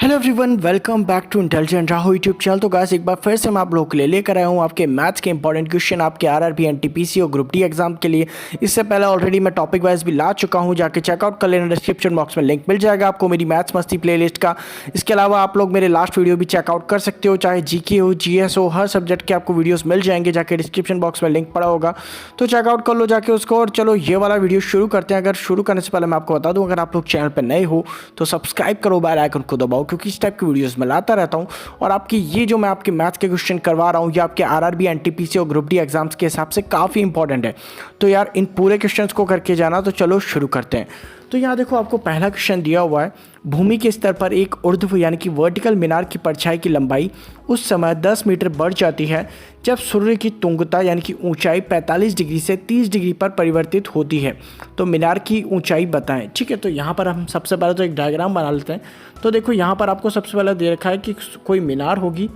Hello everyone, welcome back to intelligent Rahu YouTube channel. तो guys एक बार फिर से मैं आप लोगों के लिए लेकर आया हूँ आपके मैथ्स के इंपॉर्टेंट क्वेश्चन आपके आरआरबी एनटीपीसी और ग्रुप डी एग्जाम के लिए। इससे पहले ऑलरेडी मैं टॉपिक वाइज भी ला चुका हूँ, जाके चेकआउट कर लेना। डिस्क्रिप्शन बॉक्स में लिंक मिल जाएगा आपको मेरी मैथ्स मस्ती प्लेलिस्ट का। इसके अलावा आप लोग मेरे लास्ट वीडियो भी चेकआउट कर सकते हो, चाहे जीके हो, जीएस हो, हर सब्जेक्ट के आपको वीडियोज़ मिल जाएंगे। जाके डिस्क्रिप्शन बॉक्स में लिंक पड़ा होगा तो चेकआउट कर लो जाके उसको। और चलो ये वाला वीडियो शुरू करते हैं। अगर शुरू करने से पहले मैं आपको बता दूँ, अगर आप लोग चैनल पर नए हो तो सब्सक्राइब करो, बेल आइकन को दबाओ, क्योंकि इस टाइप की वीडियोस मैं लाता रहता हूं। और आपकी ये जो मैं आपके मैथ्स के क्वेश्चन करवा रहा हूं, ये आपके आरआरबी एनटीपीसी और ग्रुप डी एग्जाम्स के हिसाब से काफ़ी इंपॉर्टेंट है। तो यार इन पूरे क्वेश्चंस को करके जाना। तो चलो शुरू करते हैं। तो यहाँ देखो, आपको पहला क्वेश्चन दिया हुआ है, भूमि के स्तर पर एक ऊर्ध्व यानी कि वर्टिकल मीनार की परछाई की लंबाई उस समय 10 मीटर बढ़ जाती है जब सूर्य की तुंगता यानी कि ऊंचाई 45 डिग्री से 30 डिग्री पर परिवर्तित होती है। तो मीनार की ऊंचाई बताएं। ठीक है, तो यहाँ पर हम सबसे पहले तो एक डायग्राम बना लेते हैं। तो देखो यहाँ पर आपको सबसे पहले दे रखा है कि कोई मीनार होगी,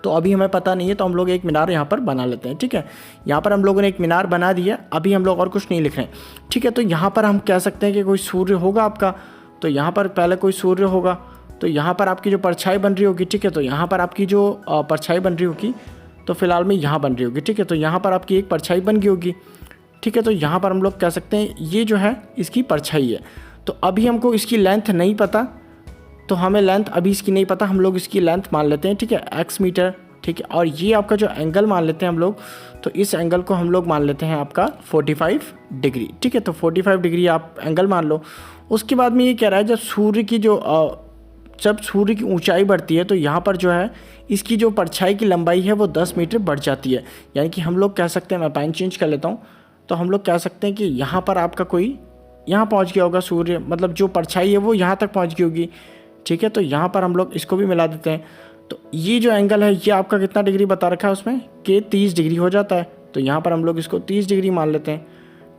तो अभी हमें पता नहीं है, तो हम लोग एक मीनार यहाँ पर बना लेते हैं। ठीक है, यहाँ पर हम लोगों ने एक मीनार बना दिया, अभी हम लोग और कुछ नहीं लिख रहे हैं। ठीक है, तो यहाँ पर हम कह सकते हैं कि कोई सूर्य होगा आपका, तो यहाँ पर पहले कोई सूर्य होगा, तो यहाँ पर आपकी जो परछाई बन रही होगी। ठीक है, तो यहाँ पर आपकी जो परछाई बन रही होगी, तो फिलहाल में यहाँ बन रही होगी। ठीक है, तो यहाँ पर आपकी एक परछाई बन गई होगी। ठीक है, तो यहाँ पर हम लोग कह सकते हैं ये जो है इसकी परछाई है। तो अभी हमको इसकी लेंथ नहीं पता, तो हमें लेंथ अभी इसकी नहीं पता, हम लोग इसकी लेंथ मान लेते हैं। ठीक है, x मीटर। ठीक है, और ये आपका जो एंगल मान लेते हैं हम लोग, तो इस एंगल को हम लोग मान लेते हैं आपका 45 डिग्री। ठीक है, तो 45 डिग्री आप एंगल मान लो। उसके बाद में ये कह रहा है जब सूर्य की ऊंचाई बढ़ती है तो यहाँ पर जो है इसकी जो परछाई की लंबाई है वो 10 मीटर बढ़ जाती है। यानी कि हम लोग कह सकते हैं, मैं पेन चेंज कर लेता हूँ, तो हम लोग कह सकते हैं कि यहाँ पर आपका कोई यहाँ पहुँच गया होगा सूर्य, मतलब जो परछाई है वो यहाँ तक पहुँच गई होगी। ठीक है, तो यहाँ पर हम लोग इसको भी मिला देते हैं। तो ये जो एंगल है ये आपका कितना डिग्री बता रखा है उसमें कि 30 डिग्री हो जाता है, तो यहाँ पर हम लोग इसको 30 डिग्री मान लेते हैं।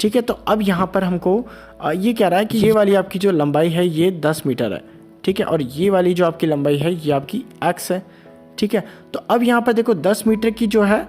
ठीक है, तो अब यहाँ पर हमको ये कह रहा है कि ये वाली आपकी जो लंबाई है ये 10 मीटर है। ठीक है, और ये वाली जो आपकी लंबाई है ये आपकी x है। ठीक है, तो अब यहाँ पर देखो 10 मीटर की जो है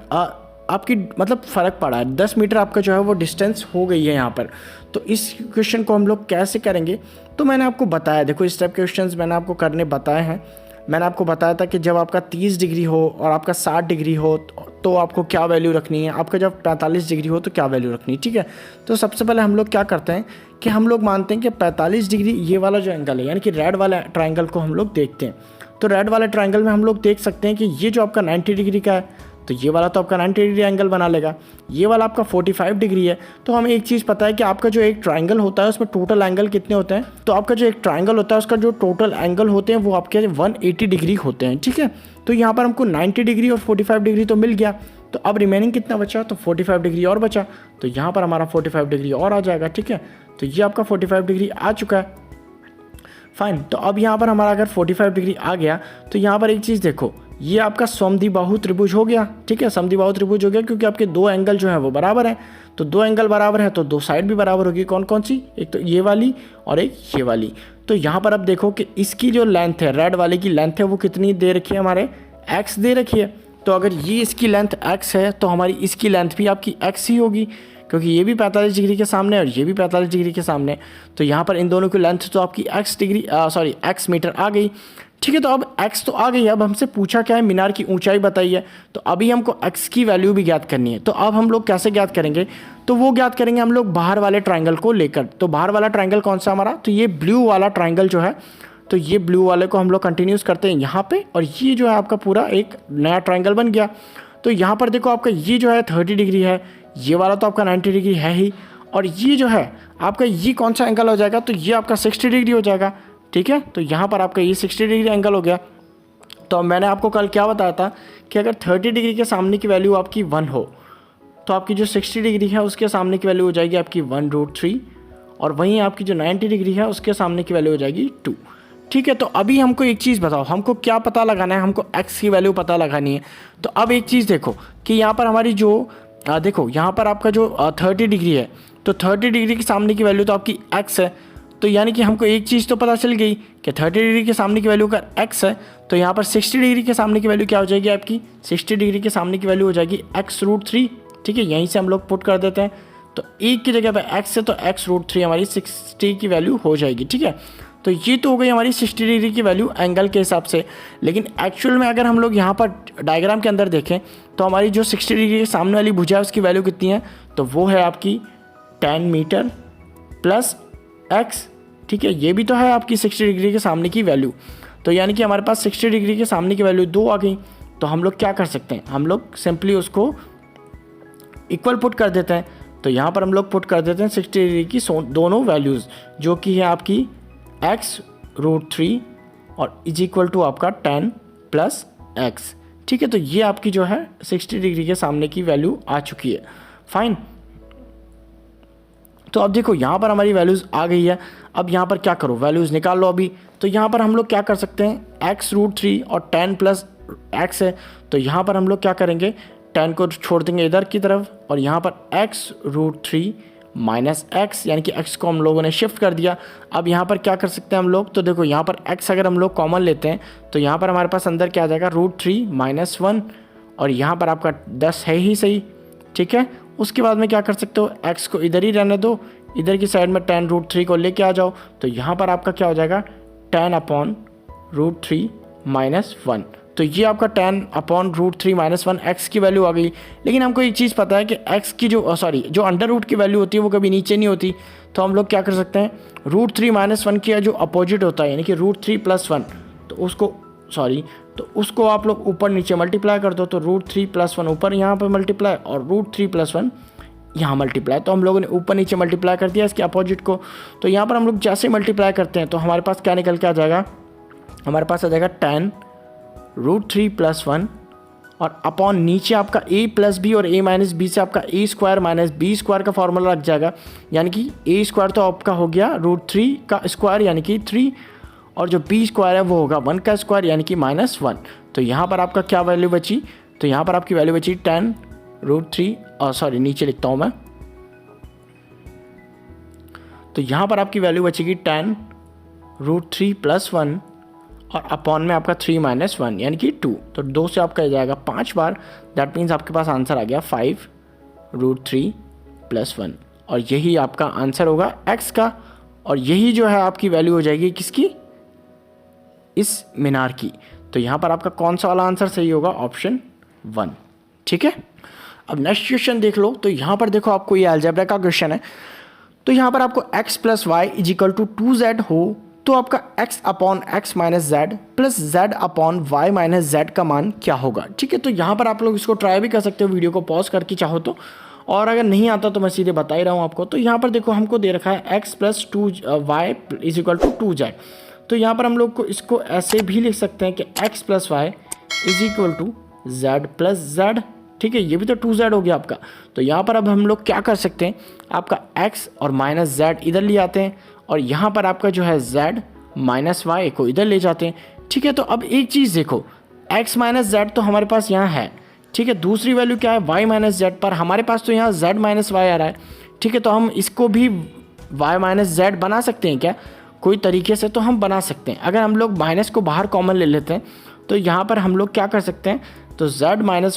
आपकी मतलब फ़र्क पड़ा है, 10 मीटर आपका जो है वो डिस्टेंस हो गई है यहाँ पर। तो इस क्वेश्चन को हम लोग कैसे करेंगे, तो मैंने आपको बताया, देखो इस टाइप के क्वेश्चंस मैंने आपको करने बताए हैं। मैंने आपको बताया था कि जब आपका 30 डिग्री हो और आपका 60 डिग्री हो तो आपको क्या वैल्यू रखनी है, आपका जब 45 डिग्री हो तो क्या वैल्यू रखनी है। ठीक है, तो सबसे पहले हम लोग क्या करते हैं कि हम लोग मानते हैं कि 45 डिग्री ये वाला जो एंगल है, यानी कि रेड वाला ट्राइंगल को हम लोग देखते हैं। तो रेड वाले ट्राइंगल में हम लोग देख सकते हैं कि ये जो आपका 90 डिग्री का है, तो ये वाला तो आपका 90 डिग्री एंगल बना लेगा। ये वाला आपका 45 डिग्री है। तो हमें एक चीज़ पता है कि आपका जो एक ट्राइंगल होता है उसमें टोटल एंगल कितने होते हैं, तो आपका जो एक ट्राइंगल होता है उसका जो टोटल एंगल होते हैं वो आपके 180 डिग्री होते हैं। ठीक है, तो यहाँ पर हमको 90 डिग्री और 45 डिग्री तो मिल गया, तो अब रिमेनिंग कितना बचा, तो 45 डिग्री और बचा, तो यहाँ पर हमारा 45 डिग्री और आ जाएगा। ठीक है, तो ये आपका 45 डिग्री आ चुका है। फाइन, तो अब यहाँ पर हमारा अगर 45 डिग्री आ गया तो यहाँ पर एक चीज़ देखो, ये आपका समद्विबाहु त्रिभुज हो गया। ठीक है, समद्विबाहु त्रिभुज हो गया क्योंकि आपके दो एंगल जो है वो बराबर है। तो दो एंगल बराबर है तो दो साइड भी बराबर होगी। कौन कौन सी, एक तो ये वाली और एक ये वाली। तो यहाँ पर अब देखो कि इसकी जो लेंथ है, रेड वाले की लेंथ है वो कितनी दे रखी है, हमारे x दे रखी है। तो अगर ये इसकी लेंथ x है तो हमारी इसकी लेंथ भी आपकी x ही होगी, क्योंकि ये भी 45 डिग्री के सामने और ये भी 45 डिग्री के सामने। तो यहाँ पर इन दोनों की लेंथ तो आपकी x मीटर आ गई। ठीक है, तो अब x तो आ गई। अब हमसे पूछा क्या है, मीनार की ऊंचाई बताइए। तो अभी हमको x की वैल्यू भी ज्ञात करनी है। तो अब हम लोग कैसे ज्ञात करेंगे, तो वो ज्ञात करेंगे हम लोग बाहर वाले ट्राइंगल को लेकर। तो बाहर वाला ट्राइंगल कौन सा हमारा, तो ये ब्लू वाला ट्राइंगल जो है, तो ये ब्लू वाले को हम लोग कंटिन्यूस करते हैं यहाँ पे, और ये जो है आपका पूरा एक नया ट्राइंगल बन गया। तो यहाँ पर देखो आपका ये जो है 30 डिग्री है, ये वाला तो आपका 90 डिग्री है ही, और ये जो है आपका ये कौन सा एंगल हो जाएगा, तो ये आपका 60 डिग्री हो जाएगा। ठीक है, तो यहाँ पर आपका ये 60 डिग्री एंगल हो गया। तो मैंने आपको कल क्या बताया था कि अगर 30 डिग्री के सामने की वैल्यू आपकी 1 हो तो आपकी जो 60 डिग्री है उसके सामने की वैल्यू हो जाएगी आपकी 1√3, और वहीं आपकी जो 90 डिग्री है उसके सामने की वैल्यू हो जाएगी 2। ठीक है, तो अभी हमको एक चीज़ बताओ, हमको क्या पता लगाना है, हमको x की वैल्यू पता लगानी है। तो अब एक चीज़ देखो कि यहाँ पर हमारी जो देखो यहाँ पर आपका जो 30 डिग्री है, तो 30 डिग्री के सामने की वैल्यू तो आपकी x है। तो यानी कि हमको एक चीज़ तो पता चल गई कि 30 डिग्री के सामने की वैल्यू अगर x है, तो यहाँ पर 60 डिग्री के सामने की वैल्यू क्या हो जाएगी आपकी, 60 डिग्री के सामने की वैल्यू हो जाएगी x√3। ठीक है, यहीं से हम लोग पुट कर देते हैं। तो एक की जगह पे x है तो x√3 हमारी 60 की वैल्यू हो जाएगी। ठीक है, तो ये तो हो गई हमारी 60 डिग्री की वैल्यू एंगल के हिसाब से। लेकिन एक्चुअल में अगर हम लोग यहाँ पर डायग्राम के अंदर देखें तो हमारी जो 60 डिग्री के सामने वाली भुजा है उसकी वैल्यू कितनी है, तो वो है आपकी 10 मीटर प्लस एक्स। ठीक है, ये भी तो है आपकी 60 डिग्री के सामने की वैल्यू। तो यानी कि हमारे पास 60 डिग्री के सामने की वैल्यू 2 आ गई। तो हम लोग क्या कर सकते हैं, हम लोग सिंपली उसको इक्वल पुट कर देते हैं। तो यहाँ पर हम लोग पुट कर देते हैं 60 डिग्री की दोनों वैल्यूज़, जो कि है आपकी x√3 और इज इक्वल टू आपका 10 प्लस एक्स। ठीक है, तो ये आपकी जो है 60 डिग्री के सामने की वैल्यू आ चुकी है। फाइन, तो अब देखो यहाँ पर हमारी वैल्यूज़ आ गई है। अब यहाँ पर क्या करो, वैल्यूज़ निकाल लो अभी। तो यहाँ पर हम लोग क्या कर सकते हैं, x√3 और 10 प्लस एक्स है, तो यहाँ पर हम लोग क्या करेंगे, 10 को छोड़ देंगे इधर की तरफ और यहाँ पर x√3 माइनस एक्स, यानी कि x को हम लोगों ने शिफ्ट कर दिया। अब यहाँ पर क्या कर सकते हैं हम लोग, तो देखो यहाँ पर x अगर हम लोग कॉमन लेते हैं तो यहाँ पर हमारे पास अंदर क्या आ जाएगा, √3 माइनस 1, और यहाँ पर आपका 10 है ही सही। ठीक है, उसके बाद में क्या कर सकते हो, x को इधर ही रहने दो, इधर की साइड में 10√3 को लेके आ जाओ। तो यहाँ पर आपका क्या हो जाएगा, 10/√3 माइनस 1। तो ये आपका 10/√3 माइनस 1 एक्स की वैल्यू आ गई। लेकिन हमको एक चीज़ पता है कि एक्स की जो अंडर रूट की वैल्यू होती है वो कभी नीचे नहीं होती। तो हम लोग क्या कर सकते हैं, √3 माइनस 1 की जो अपोजिट होता है, यानी कि √3 + 1, तो उसको आप लोग ऊपर नीचे मल्टीप्लाई कर दो। तो √3 + 1 ऊपर यहाँ पर मल्टीप्लाई और √3 + 1 यहाँ मल्टीप्लाई। तो हम लोगों ने ऊपर नीचे मल्टीप्लाई कर दिया इसके अपोजिट को। तो यहाँ पर हम लोग जैसे मल्टीप्लाई करते हैं तो हमारे पास क्या निकल के आ जाएगा, हमारे पास आ जाएगा 10√3 + 1 और अपॉन नीचे आपका a + b और a - b से आपका a² - b² का फॉर्मूला लग जाएगा। यानी कि a² तो आपका हो गया √3 का स्क्वायर यानी कि 3, और जो b² है वो होगा 1 का स्क्वायर यानी कि -1। तो यहाँ पर आपका क्या वैल्यू बची, तो यहाँ पर आपकी वैल्यू बची 10√3 नीचे लिखता हूँ मैं। तो यहाँ पर आपकी वैल्यू बचेगी 10√3 + 1 और अपॉन में आपका 3 - 1 यानी कि 2। तो 2 से आपका जाएगा 5 बार, दैट मीन्स आपके पास आंसर आ गया 5√3 + 1, और यही आपका आंसर होगा x का। और यही जो है आपकी वैल्यू हो जाएगी किसकी, इस मीनार की। तो यहाँ पर आपका कौन सा वाला आंसर सही होगा, ऑप्शन 1। ठीक है, अब नेक्स्ट क्वेश्चन देख लो। तो यहाँ पर देखो आपको ये अलजेब्रा का क्वेश्चन है। तो यहाँ पर आपको x + y = 2z हो तो आपका x/x - z plus z/y - z का मान क्या होगा। ठीक है, तो यहाँ पर आप लोग इसको ट्राई भी कर सकते हो, वीडियो को पॉज करके चाहो तो, और अगर नहीं आता तो मैं सीधे बता ही रहा हूँ आपको। तो यहाँ पर देखो हमको दे रखा है x + 2y = 2z। तो यहाँ पर हम लोग को इसको ऐसे भी लिख सकते हैं कि x + y = z + z। ठीक है, ये भी तो 2z हो गया आपका। तो यहाँ पर अब हम लोग क्या कर सकते हैं, आपका x और -z इधर ले आते हैं और यहाँ पर आपका जो है z -y को इधर ले जाते हैं। ठीक है, तो अब एक चीज़ देखो, x - z तो हमारे पास यहाँ है। ठीक है, दूसरी वैल्यू क्या है, y - z, पर हमारे पास तो यहाँ z - y आ रहा है। ठीक है, तो हम इसको भी y - z बना सकते हैं क्या, कोई तरीके से तो हम बना सकते हैं। अगर हम लोग माइनस को बाहर कॉमन ले लेते हैं तो यहाँ पर हम लोग क्या कर सकते हैं, तो z -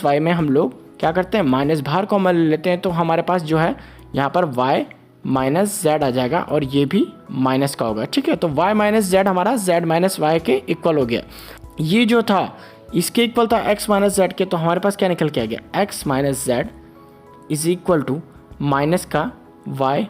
y में हम लोग क्या करते हैं, माइनस बाहर कॉमन ले लेते हैं। तो हमारे पास जो है यहाँ पर y - z आ जाएगा और ये भी माइनस का होगा। ठीक है, तो y - z हमारा z - y के इक्वल हो गया। ये जो था इसके इक्वल था x - z के, तो हमारे पास क्या निकल के आ गया, x - z = माइनस का y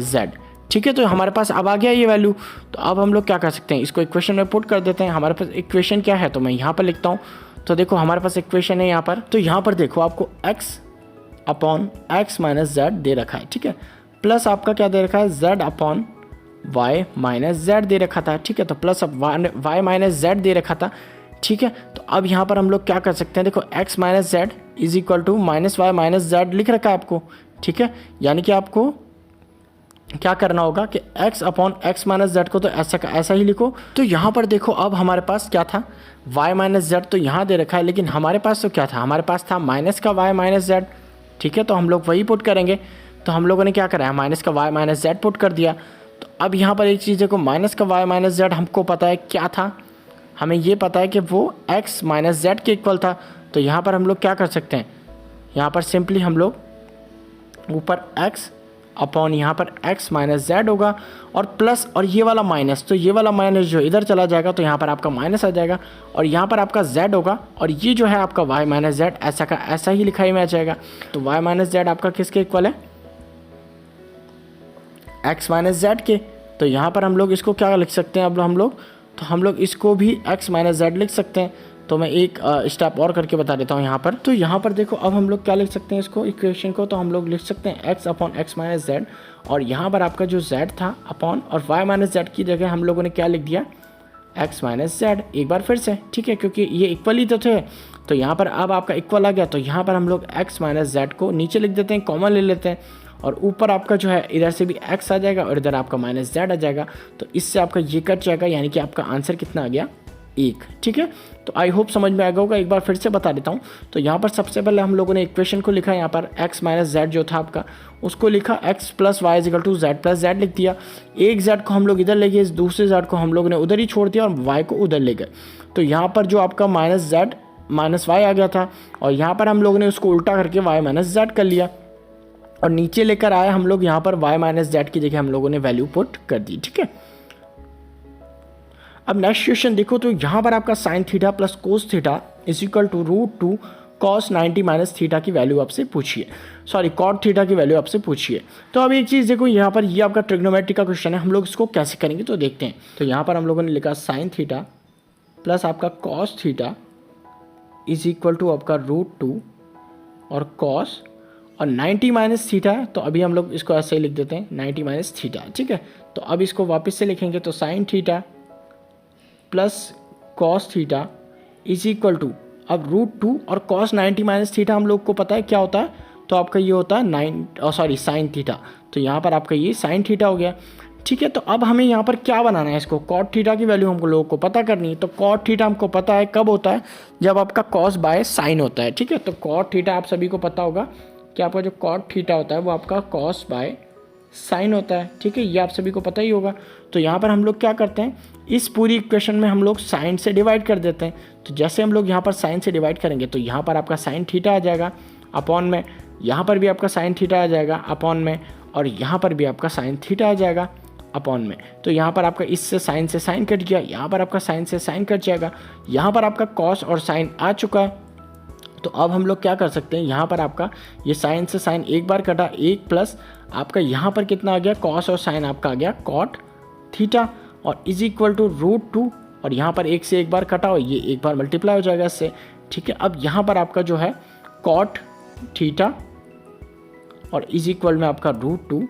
- z। ठीक है, तो हमारे पास अब आ गया ये वैल्यु। तो अब हम लोग क्या कर सकते हैं, इसको इक्वेशन में पुट कर देते हैं। हमारे पास इक्वेशन क्या है, तो मैं यहाँ पर लिखता हूँ। तो देखो हमारे पास इक्वेशन है यहाँ पर, तो यहाँ पर देखो आपको x/x - z दे रखा है। ठीक है, प्लस आपका क्या दे रखा है, z/y - z दे रखा था। ठीक है, तो प्लस अब y - z दे रखा था। ठीक है, तो अब यहाँ पर हम लोग क्या कर सकते हैं, देखो x - z = -y - z लिख रखा है आपको। ठीक है, यानी कि आपको क्या करना होगा कि x/x - z को तो ऐसा का ऐसा ही लिखो। तो यहाँ पर देखो अब हमारे पास क्या था, y - z तो यहाँ दे रखा है, लेकिन हमारे पास तो क्या था, हमारे पास था माइनस का y - z। ठीक है, तो हम लोग वही पुट करेंगे। तो हम लोगों ने क्या करा है, माइनस का y - z पुट कर दिया। तो अब यहाँ पर एक चीज़ देखो, माइनस का y - z हमको पता है क्या था, हमें ये पता है कि वो x - z के इक्वल था। तो यहाँ पर हम लोग क्या कर सकते हैं, यहाँ पर सिंपली हम लोग ऊपर x अपॉन यहाँ पर x माइनस जेड होगा और प्लस और ये वाला माइनस, तो ये वाला माइनस जो इधर चला जाएगा तो यहाँ पर आपका माइनस आ जाएगा और यहाँ पर आपका z होगा और ये जो है आपका y माइनस जेड ऐसा का ऐसा ही लिखाई में आ जाएगा। तो y माइनस जेड आपका किसके इक्वल है, x माइनस जेड के। तो यहाँ पर हम लोग इसको क्या लिख सकते हैं, अब हम लोग इसको भी x माइनस जेड लिख सकते हैं। तो मैं एक स्टेप और करके बता देता हूँ यहाँ पर। तो यहाँ पर देखो अब हम लोग क्या लिख सकते हैं इसको, इक्वेशन को, तो हम लोग लिख सकते हैं x upon x minus Z और यहाँ पर आपका जो z था अपॉन और y माइनस जेड की जगह हम लोगों ने क्या लिख दिया, x माइनस जेड एक बार फिर से, ठीक है, क्योंकि ये इक्वल ही तो थे। तो यहाँ पर अब आपका इक्वल आ गया तो यहाँ पर हम लोग x माइनस जेड को नीचे लिख देते हैं, कॉमन ले लेते हैं और ऊपर आपका जो है इधर से भी x आ जाएगा और इधर आपका माइनस जेड आ जाएगा। तो इससे आपका ये कट जाएगा, यानी कि आपका आंसर कितना आ गया, 1, ठीक है। तो आई होप समझ में आ गया होगा, एक बार फिर से बता देता हूँ। तो यहाँ पर सबसे पहले हम लोगों ने इक्वेशन को लिखा, यहाँ पर x माइनस जेड जो था आपका उसको लिखा x plus Y is equal to Z plus Z लिख दिया। एक z को हम लोग इधर ले गए, दूसरे z को हम लोग ने उधर ही छोड़ दिया और y को उधर ले गए। तो यहाँ पर जो आपका माइनस जेड माइनस वाई आ गया था और यहाँ पर हम लोग ने उसको उल्टा करके y माइनस जेड कर लिया और नीचे लेकर आए हम लोग, यहाँ पर y माइनस जेड की जगह हम लोगों ने वैल्यू पुट कर दी, ठीक है। अब नेक्स्ट क्वेश्चन देखो, तो यहाँ पर आपका sine theta plus cos theta is equal to √2 cos 90 minus theta की वैल्यू आपसे पूछिए, सॉरी कॉट थीटा की वैल्यू आपसे पूछिए। तो अब एक चीज़ देखो, यहाँ पर ये आपका ट्रिग्नोमेट्री का क्वेश्चन है, हम लोग इसको कैसे करेंगे तो देखते हैं। तो यहाँ पर हम लोगों ने लिखा साइन थीटा प्लस आपका cos theta is equal to आपका √2 और कॉस और 90 माइनस थीटा है, तो अभी हम लोग इसको ऐसे ही लिख देते हैं 90 माइनस थीटा, ठीक है। तो अब इसको वापस से लिखेंगे तो sine theta plus cos theta is equal to अब √2 और कॉस 90 माइनस थीटा हम लोग को पता है क्या होता है, तो आपका ये होता है साइन थीटा। तो यहाँ पर आपका ये साइन थीटा हो गया, ठीक है। तो अब हमें यहाँ पर क्या बनाना है, इसको कॉट थीटा की वैल्यू हम लोगों को पता करनी है। तो कॉट थीटा हमको पता है कब होता है, जब आपका कॉस बाय साइन होता है, ठीक है। तो कॉट थीटा आप सभी को पता होगा कि आपका जो कॉट थीटा होता है वो आपका कॉस बाय साइन होता है, ठीक है, ये आप सभी को पता ही होगा। तो यहाँ पर हम लोग क्या करते हैं, इस पूरी इक्वेशन में हम लोग साइन से डिवाइड कर देते हैं। तो जैसे हम लोग यहाँ पर साइन से डिवाइड करेंगे तो यहाँ पर आपका साइन थीटा आ जाएगा अपॉन में, यहाँ पर भी आपका साइन थीटा आ जाएगा अपॉन में और यहाँ पर भी आपका साइन थीटा आ जाएगा अपॉन में। तो यहाँ पर आपका इससे साइन कट गया, यहाँ पर आपका साइन से साइन कट जाएगा, यहाँ पर आपका कॉस और साइन आ चुका है। तो अब हम लोग क्या कर सकते हैं, यहाँ पर आपका ये साइन से साइन एक बार कटा, एक प्लस आपका यहाँ पर कितना आ गया, कॉस और साइन आपका आ गया कॉट थीटा और इज इक्वल टू √2 और यहाँ पर एक से एक बार कटा और ये एक बार मल्टीप्लाई हो जाएगा इससे, ठीक है। अब यहाँ पर आपका जो है कॉट थीटा और इज इक्वल में आपका √2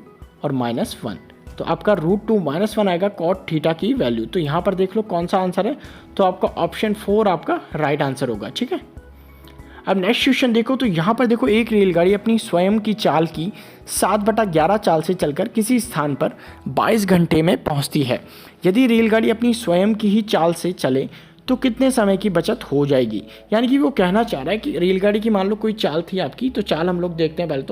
और -1, तो आपका √2 -1 आएगा कॉट थीटा की वैल्यू। तो यहाँ पर देख लो कौन सा आंसर है, तो आपका ऑप्शन 4 आपका राइट आंसर होगा, ठीक है। अब नेक्स्ट क्वेश्चन देखो, तो यहाँ पर देखो एक रेलगाड़ी अपनी स्वयं की चाल की 7/11 चाल से चलकर किसी स्थान पर 22 घंटे में पहुँचती है। यदि रेलगाड़ी अपनी स्वयं की ही चाल से चले तो कितने समय की बचत हो जाएगी। यानी कि वो कहना चाह रहा है कि रेलगाड़ी की मान लो कोई चाल थी आपकी, तो चाल हम लोग देखते हैं पहले।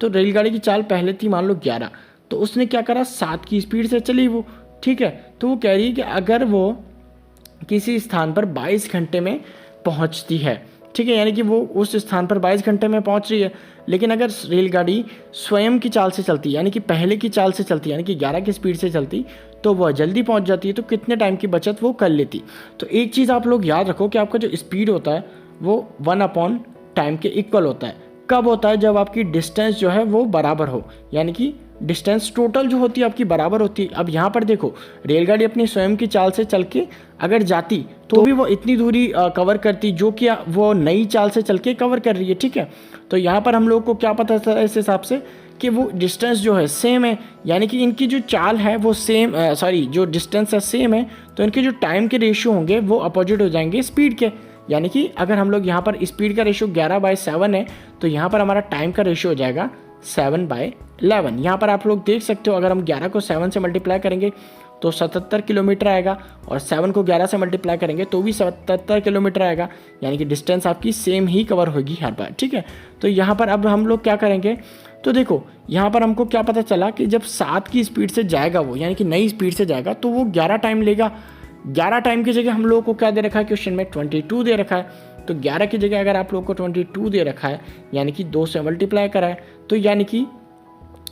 तो रेलगाड़ी की चाल पहले थी मान लो 11, तो उसने क्या करा 7 की स्पीड से चली वो, ठीक है। तो वो कह रही है कि अगर वो किसी स्थान पर 22 घंटे में पहुँचती है, ठीक है, यानी कि वो उस स्थान पर 22 घंटे में पहुंच रही है। लेकिन अगर रेलगाड़ी स्वयं की चाल से चलती, यानी कि पहले की चाल से चलती, यानी कि 11 की स्पीड से चलती, तो वह जल्दी पहुंच जाती है। तो कितने टाइम की बचत वो कर लेती। तो एक चीज़ आप लोग याद रखो कि आपका जो स्पीड होता है वो 1 टाइम के इक्वल होता है। कब होता है, जब आपकी डिस्टेंस जो है वो बराबर हो, यानी कि डिस्टेंस टोटल जो होती है आपकी बराबर होती है। अब यहाँ पर देखो रेलगाड़ी अपनी स्वयं की चाल से चल के अगर जाती तो भी वो इतनी दूरी कवर करती जो कि वो नई चाल से चल के कवर कर रही है, ठीक है। तो यहाँ पर हम लोग को क्या पता चला इस हिसाब से कि वो डिस्टेंस जो है सेम है, यानी कि इनकी जो चाल है वो सेम जो डिस्टेंस है सेम है, तो इनके जो टाइम के रेशियो होंगे वो अपोजिट हो जाएंगे स्पीड के। यानी कि अगर हम लोग यहाँ पर स्पीड का रेशियो 11/7 है, तो यहाँ पर हमारा टाइम का रेशियो हो जाएगा 7/11। यहाँ पर आप लोग देख सकते हो, अगर हम 11 को 7 से मल्टीप्लाई करेंगे तो 77 किलोमीटर आएगा और 7 को 11 से मल्टीप्लाई करेंगे तो भी 77 किलोमीटर आएगा, यानी कि डिस्टेंस आपकी सेम ही कवर होगी हर बार, ठीक है। तो यहाँ पर अब हम लोग क्या करेंगे, तो देखो यहाँ पर हमको क्या पता चला कि जब 7 की स्पीड से जाएगा वो, यानी कि नई स्पीड से जाएगा, तो वो 11 टाइम लेगा। 11 टाइम की जगह हम लोगों को क्या दे रखा है क्वेश्चन में, 22 दे रखा है। तो 11 की जगह अगर आप लोगों को 22 दे रखा है, यानी कि 2 से मल्टीप्लाई करा है, तो यानी कि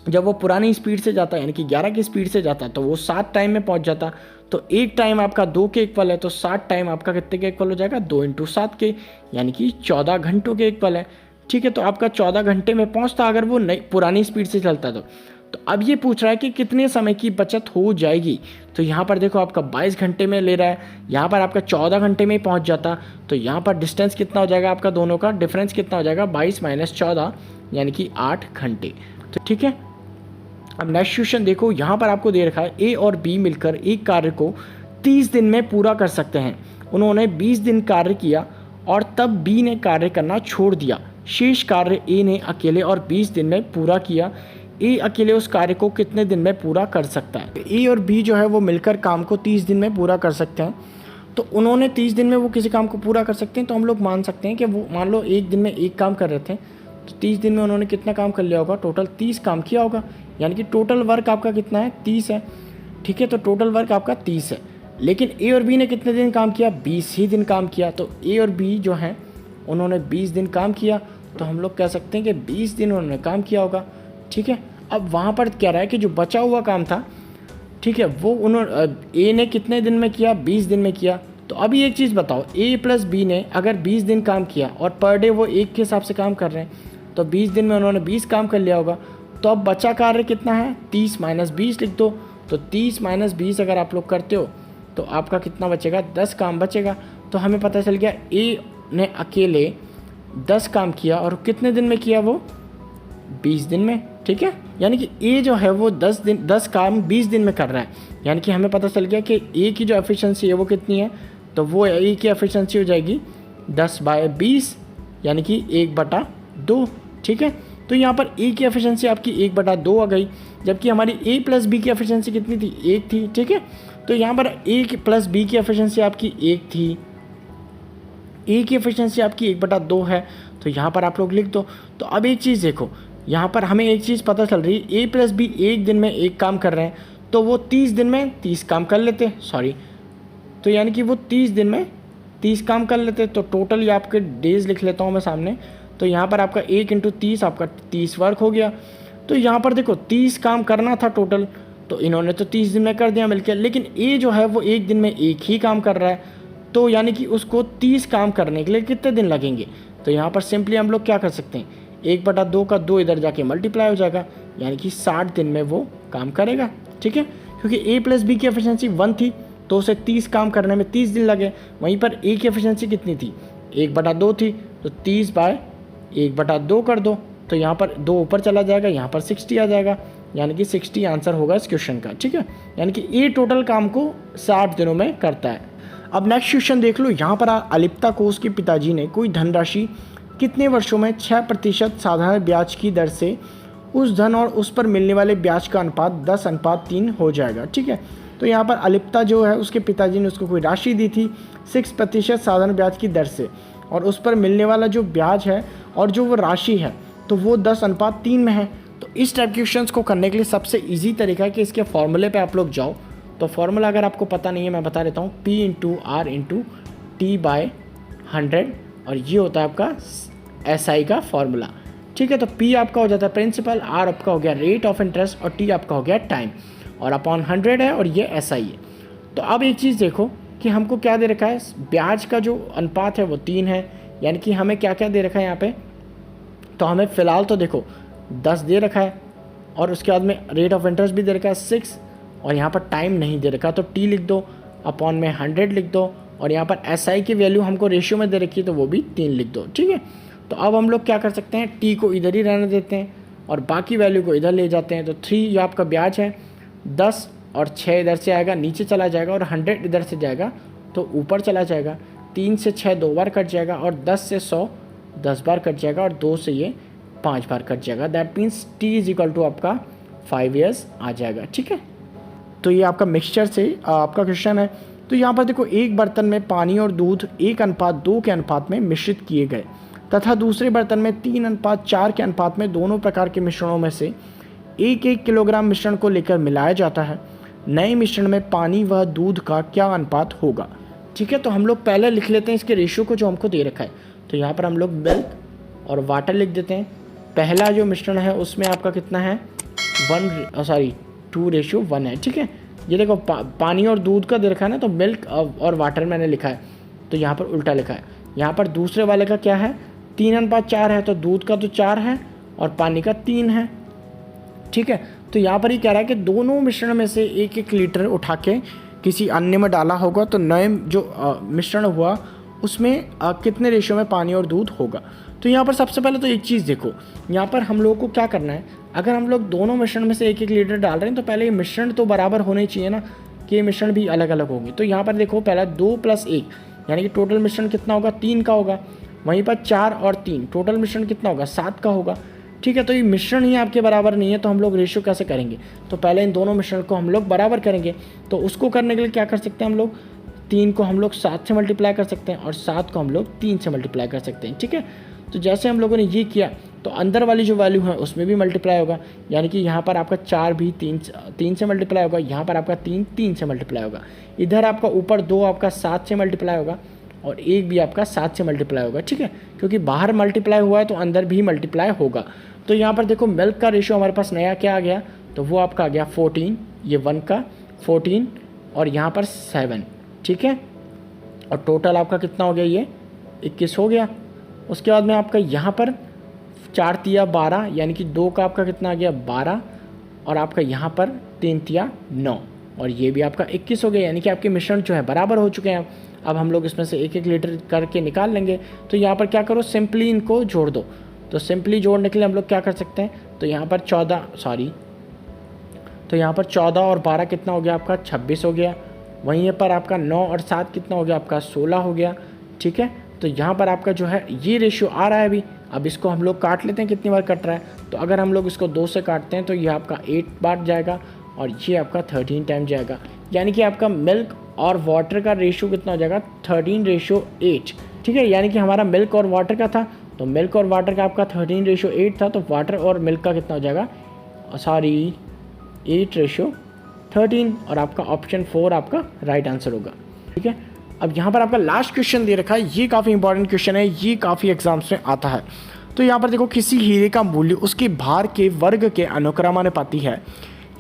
जब वो पुरानी स्पीड से जाता यानी कि 11 की स्पीड से जाता तो वो 7 टाइम में पहुंच जाता। तो एक टाइम आपका 2 के इक्वल है, तो 7 टाइम आपका कितने के इक्वल हो जाएगा, 2 × 7 के, यानी कि 14 घंटों के इक्वल है। ठीक है, तो आपका 14 घंटे में पहुंचता अगर वो नई पुरानी स्पीड से चलता तो अब ये पूछ रहा है कि कितने समय की बचत हो जाएगी। तो यहाँ पर देखो आपका 22 घंटे में ले रहा है, यहाँ पर आपका 14 घंटे में ही पहुँच जाता। तो यहाँ पर डिस्टेंस कितना हो जाएगा आपका, दोनों का डिफरेंस कितना हो जाएगा, 22 - 14 यानी कि 8 घंटे। तो ठीक है, अब नेक्स्ट क्वेश्चन देखो, यहाँ पर आपको दे रखा है ए और बी मिलकर एक कार्य को 30 दिन में पूरा कर सकते हैं। उन्होंने 20 दिन कार्य किया और तब बी ने कार्य करना छोड़ दिया। शेष कार्य ए ने अकेले और 20 दिन में पूरा किया। ए अकेले उस कार्य को कितने दिन में पूरा कर सकता है। ए और बी जो है वो मिलकर काम को 30 दिन में पूरा कर सकते हैं। तो उन्होंने 30 दिन में वो किसी काम को पूरा कर सकते हैं। तो हम लोग मान सकते हैं कि वो मान लो एक दिन में एक काम कर रहे थे, तो 30 दिन में उन्होंने कितना काम कर लिया होगा, टोटल 30 काम किया होगा, यानी कि टोटल वर्क आपका कितना है, 30 है। ठीक है, तो टोटल वर्क आपका 30 है। लेकिन ए और बी ने कितने दिन काम किया, 20 ही दिन काम किया। तो ए और बी जो हैं उन्होंने 20 दिन काम किया, तो हम लोग कह सकते हैं कि 20 दिन उन्होंने काम किया होगा। ठीक है, अब वहाँ पर क्या रहा है कि जो बचा हुआ काम था, ठीक है, वो उन्होंने ए ने कितने दिन में किया, 20 दिन में किया। तो अभी एक चीज़ बताओ, ए प्लस बी ने अगर 20 दिन काम किया और पर डे वो एक के हिसाब से काम कर रहे हैं, तो 20 दिन में उन्होंने 20 काम कर लिया होगा। तो अब बचा कार्य कितना है, 30 - 20 लिख दो। तो 30 - 20 अगर आप लोग करते हो तो आपका कितना बचेगा, 10 काम बचेगा। तो हमें पता चल गया ए ने अकेले 10 काम किया और कितने दिन में किया, वो 20 दिन में। ठीक है, यानी कि ए जो है वो 10 काम 20 दिन में कर रहा है। यानी कि हमें पता चल गया कि ए की जो एफिशिएंसी है वो कितनी है, तो वो ए की एफिशिएंसी हो जाएगी 10/20 यानी कि 1/2। ठीक है, तो यहाँ पर ए की एफिशिएंसी आपकी 1/2 आ गई, जबकि हमारी ए प्लस बी की एफिशिएंसी कितनी थी, 1 थी। ठीक है, तो यहाँ पर ए प्लस बी की एफिशिएंसी आपकी 1 थी, ए की एफिशिएंसी आपकी 1/2 है। तो यहाँ पर आप लोग लिख दो। तो अब एक चीज़ देखो, यहाँ पर हमें एक चीज़ पता चल रही है, ए प्लस बी एक दिन में एक काम कर रहे हैं, तो वो 30 दिन में 30 काम कर लेते, तो यानी कि वो 30 दिन में 30 काम कर लेते। तो टोटल ये आपके डेज लिख लेता हूँ मैं सामने। तो यहाँ पर आपका 1 × 30 आपका 30 वर्क हो गया। तो यहाँ पर देखो 30 काम करना था टोटल, तो इन्होंने तो 30 दिन में कर दिया मिलकर। लेकिन ए जो है वो एक दिन में एक ही काम कर रहा है, तो यानी कि उसको 30 काम करने के लिए कितने दिन लगेंगे। तो यहाँ पर सिंपली हम लोग क्या कर सकते हैं, 1/2 का 2 इधर जाके मल्टीप्लाई हो जाएगा, यानी कि 60 दिन में वो काम करेगा। ठीक है, क्योंकि ए प्लस बी की एफिशिएंसी 1 थी, तो उसे 30 काम करने में 30 दिन लगे। वहीं पर ए की एफिशिएंसी कितनी थी, 1/2 थी, तो 30/1/2 कर दो। तो यहाँ पर 2 ऊपर चला जाएगा, यहाँ पर 60 आ जाएगा, यानी कि 60 आंसर होगा इस क्वेश्चन का। ठीक है, यानी कि ए टोटल काम को 60 दिनों में करता है। अब नेक्स्ट क्वेश्चन देख लो, यहाँ पर अलिप्ता को उसके पिताजी ने कोई धनराशि कितने वर्षों में 6% साधारण ब्याज की दर से उस धन और उस पर मिलने वाले ब्याज का अनुपात 10:3 हो जाएगा। ठीक है, तो यहाँ पर अलिप्ता जो है उसके पिताजी ने उसको कोई राशि दी थी 6% साधारण ब्याज की दर से, और उस पर मिलने वाला जो ब्याज है और जो वो राशि है तो वो 10:3 में है। तो इस टाइप के क्वेश्चंस को करने के लिए सबसे ईजी तरीका है कि इसके फॉर्मूले पे आप लोग जाओ। तो फॉर्मूला अगर आपको पता नहीं है मैं बता देता हूँ, P × R × T/100, और ये होता है आपका SI का फॉर्मूला। ठीक है, तो P आपका हो जाता है प्रिंसिपल, R आपका हो गया रेट ऑफ इंटरेस्ट और T आपका हो गया टाइम, और अपॉन 100 है और ये SI है। तो अब एक चीज़ देखो कि हमको क्या दे रखा है, ब्याज का जो अनुपात है वो 3 है, यानी कि हमें क्या क्या दे रखा है यहाँ पे, तो हमें फ़िलहाल तो देखो 10 दे रखा है, और उसके बाद में रेट ऑफ इंटरेस्ट भी दे रखा है 6, और यहाँ पर टाइम नहीं दे रखा, तो T लिख दो, अपॉन में 100 लिख दो, और यहाँ पर SI की वैल्यू हमको रेशियो में दे रखी है तो वो भी 3 लिख दो। ठीक है, तो अब हम लोग क्या कर सकते हैं, T को इधर ही रहने देते हैं और बाकी वैल्यू को इधर ले जाते हैं। तो 3 ये आपका ब्याज है, 10 और 6 इधर से आएगा नीचे चला जाएगा, और 100 इधर से जाएगा तो ऊपर चला जाएगा। 3 से 6 2 बार कट जाएगा, और 10 से 100 10 बार कट जाएगा, और 2 से ये 5 बार कट जाएगा। दैट मीन्स T = आपका 5 ईयर्स आ जाएगा। ठीक है, तो ये आपका मिक्सचर से आपका क्वेश्चन है। तो यहाँ पर देखो, एक बर्तन में पानी और दूध 1:2 के अनुपात में मिश्रित किए गए तथा दूसरे बर्तन में 3:4 के अनुपात में दोनों प्रकार के मिश्रणों में से 1-1 किलोग्राम मिश्रण को लेकर मिलाया जाता है। नए मिश्रण में पानी व दूध का क्या अनुपात होगा। ठीक है, तो हम लोग पहले लिख लेते हैं इसके रेशियो को जो हमको दे रखा है। तो यहाँ पर हम लोग मिल्क और वाटर लिख देते हैं। पहला जो मिश्रण है उसमें आपका कितना है 2:1 है, ठीक है। ये देखो पानी और दूध का दे रखा है ना, तो मिल्क और वाटर मैंने लिखा है, तो यहाँ पर उल्टा लिखा है। यहाँ पर दूसरे वाले का क्या है, 3:4 है, तो दूध का तो 4 है और पानी का 3 है, ठीक है। तो यहाँ पर ये कह रहा है कि दोनों मिश्रण में से 1-1 लीटर उठा के किसी अन्य में डाला होगा, तो नए जो मिश्रण हुआ उसमें कितने रेशियो में पानी और दूध होगा। तो यहाँ पर सबसे पहले तो एक चीज़ देखो, यहाँ पर हम लोगों को क्या करना है, अगर हम लोग दोनों मिश्रण में से 1-1 लीटर डाल रहे हैं तो पहले ये मिश्रण तो बराबर होने चाहिए ना, कि ये मिश्रण भी अलग अलग होंगे। तो यहाँ पर देखो पहला 2 + 1 यानी कि टोटल मिश्रण कितना होगा, 3 का होगा। वहीं पर 4 और 3 टोटल मिश्रण कितना होगा, 7 का होगा, ठीक है। तो ये मिश्रण ही आपके बराबर नहीं है, तो हम लोग रेशियो कैसे करेंगे, तो पहले इन दोनों मिश्रण को हम लोग बराबर करेंगे। तो उसको करने के लिए क्या कर सकते हैं हम लोग, 3 को हम लोग 7 से मल्टीप्लाई कर सकते हैं और 7 को हम लोग 3 से मल्टीप्लाई कर सकते हैं, ठीक है। तो जैसे हम लोगों ने ये किया तो अंदर वाली जो वैल्यू है उसमें भी मल्टीप्लाई होगा, यानी कि यहाँ पर आपका 4 भी 3 से मल्टीप्लाई होगा, यहाँ पर आपका 3 से मल्टीप्लाई होगा, इधर आपका ऊपर 2 आपका 7 से मल्टीप्लाई होगा और 1 भी आपका 7 से मल्टीप्लाई होगा, ठीक है। क्योंकि बाहर मल्टीप्लाई हुआ है तो अंदर भी मल्टीप्लाई होगा। तो यहाँ पर देखो मिल्क का रेशियो हमारे पास नया क्या आ गया, तो वो आपका आ गया 14, ये 1 का 14 और यहाँ पर 7, ठीक है। और टोटल आपका कितना हो गया, ये 21 हो गया। उसके बाद में आपका यहाँ पर 4 तिया 12 यानी कि 2 का आपका कितना आ गया 12 और आपका यहाँ पर 3 तिया 9 और ये भी आपका 21 हो गया, यानी कि आपके मिश्रण जो है बराबर हो चुके हैं। अब हम लोग इसमें से 1-1 लीटर करके निकाल लेंगे। तो यहाँ पर क्या करो, सिंपली इनको जोड़ दो। तो सिंपली जोड़ने के लिए हम लोग क्या कर सकते हैं, तो यहाँ पर 14 और 12 कितना हो गया आपका 26 हो गया। वहीं पर आपका 9 और 7 कितना हो गया आपका 16 हो गया, ठीक है। तो यहाँ पर आपका जो है ये रेशियो आ रहा है अभी। अब इसको हम लोग काट लेते हैं कितनी बार कट रहा है, तो अगर हम लोग इसको 2 से काटते हैं तो ये आपका 8 बार जाएगा और ये आपका 13 टाइम जाएगा, यानी कि आपका मिल्क और वाटर का रेशियो कितना हो जाएगा 13:8, ठीक है। यानी कि हमारा मिल्क और वाटर का था, तो मिल्क और वाटर का आपका 13:8 था, तो वाटर और मिल्क का कितना हो जाएगा 8:13 और आपका ऑप्शन 4 आपका राइट आंसर होगा, ठीक है। अब यहाँ पर आपका लास्ट क्वेश्चन दे रखा है, ये काफ़ी इंपॉर्टेंट क्वेश्चन है, ये काफ़ी एग्जाम्स में आता है। तो यहाँ पर देखो, किसी हीरे का मूल्य उसके भार के वर्ग के अनुक्रमानुपाती है।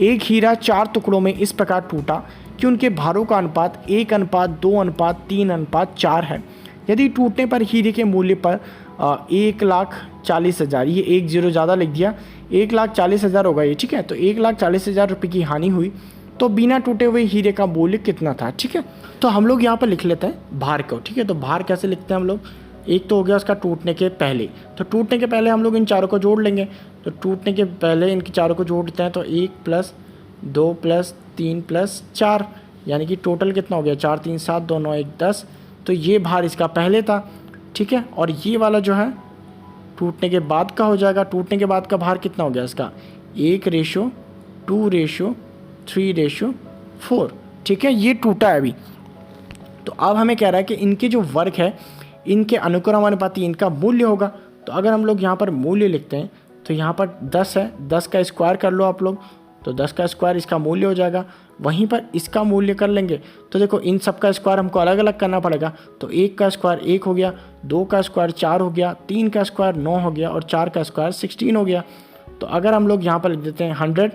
एक हीरा 4 टुकड़ों में इस प्रकार टूटा कि उनके भारों का अनुपात 1:2:3:4 है। यदि टूटने पर हीरे के मूल्य पर 1,40,000, ये 1 0 ज़्यादा लिख दिया, 1,40,000 होगा ये, ठीक है। तो 1,40,000 रुपये की हानि हुई, तो बिना टूटे हुए हीरे का मूल्य कितना था, ठीक है। तो हम लोग यहाँ पर लिख लेते हैं भार को, ठीक है। तो भार कैसे लिखते हैं हम लोग, एक तो हो गया उसका टूटने के पहले, तो टूटने के पहले हम लोग इन चारों को जोड़ लेंगे। तो टूटने के पहले इनकी चारों को जोड़ते हैं, तो 1 + 2 + 3 + 4 यानी कि टोटल कितना हो गया 4 3 7 2 9 1 10। तो ये भार इसका पहले था, ठीक है। और ये वाला जो है टूटने के बाद का हो जाएगा। टूटने के बाद का भार कितना हो गया इसका 1:2:3:4, ठीक है। ये टूटा है अभी। तो अब हमें कह रहा है कि इनके जो वर्ग है इनके अनुक्रमानुपाती इनका मूल्य होगा। तो अगर हम लोग यहाँ पर मूल्य लिखते हैं तो यहाँ पर 10 है, 10 का स्क्वायर कर लो आप लोग, तो 10 का स्क्वायर इसका मूल्य हो जाएगा। वहीं पर इसका मूल्य कर लेंगे तो देखो इन सब का स्क्वायर हमको अलग अलग करना पड़ेगा। तो 1 का स्क्वायर 1 हो गया, 2 का स्क्वायर 4 हो गया, 3 का स्क्वायर 9 हो गया और 4 का स्क्वायर 16 हो गया। तो अगर हम लोग यहाँ पर लिख देते हैं 100,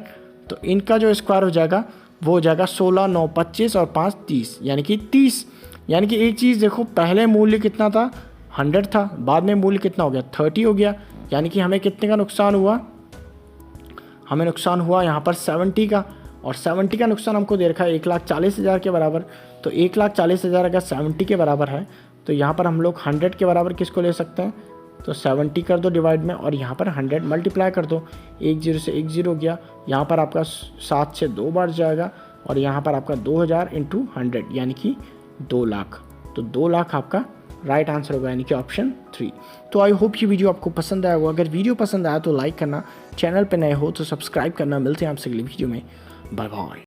तो इनका जो स्क्वायर हो जाएगा वो हो जाएगा 16 9 25 और 5 30 यानी कि 30। यानी कि एक चीज़ देखो, पहले मूल्य कितना था 100 था, बाद में मूल्य कितना हो गया 30 हो गया। यानी कि हमें कितने का नुकसान हुआ, हमें नुकसान हुआ यहाँ पर 70 का, और 70 का नुकसान हमको दे रखा है 1,40,000 के बराबर। तो 1,40,000 अगर 70 के बराबर है तो यहाँ पर हम लोग 100 के बराबर किसको ले सकते हैं, तो 70 कर दो डिवाइड में और यहाँ पर 100 मल्टीप्लाई कर दो। 1 0 से 1 0 गया, यहाँ पर आपका 7 से 2 बार जाएगा और यहाँ पर आपका 2000 × 100 यानी कि 2 लाख। तो 2 लाख आपका राइट आंसर होगा, यानी कि ऑप्शन 3। तो आई होप ये वीडियो आपको पसंद आया होगा। अगर वीडियो पसंद आया तो लाइक करना, चैनल पे नए हो तो सब्सक्राइब करना। मिलते हैं आपसे अगली वीडियो में, बाय बाय।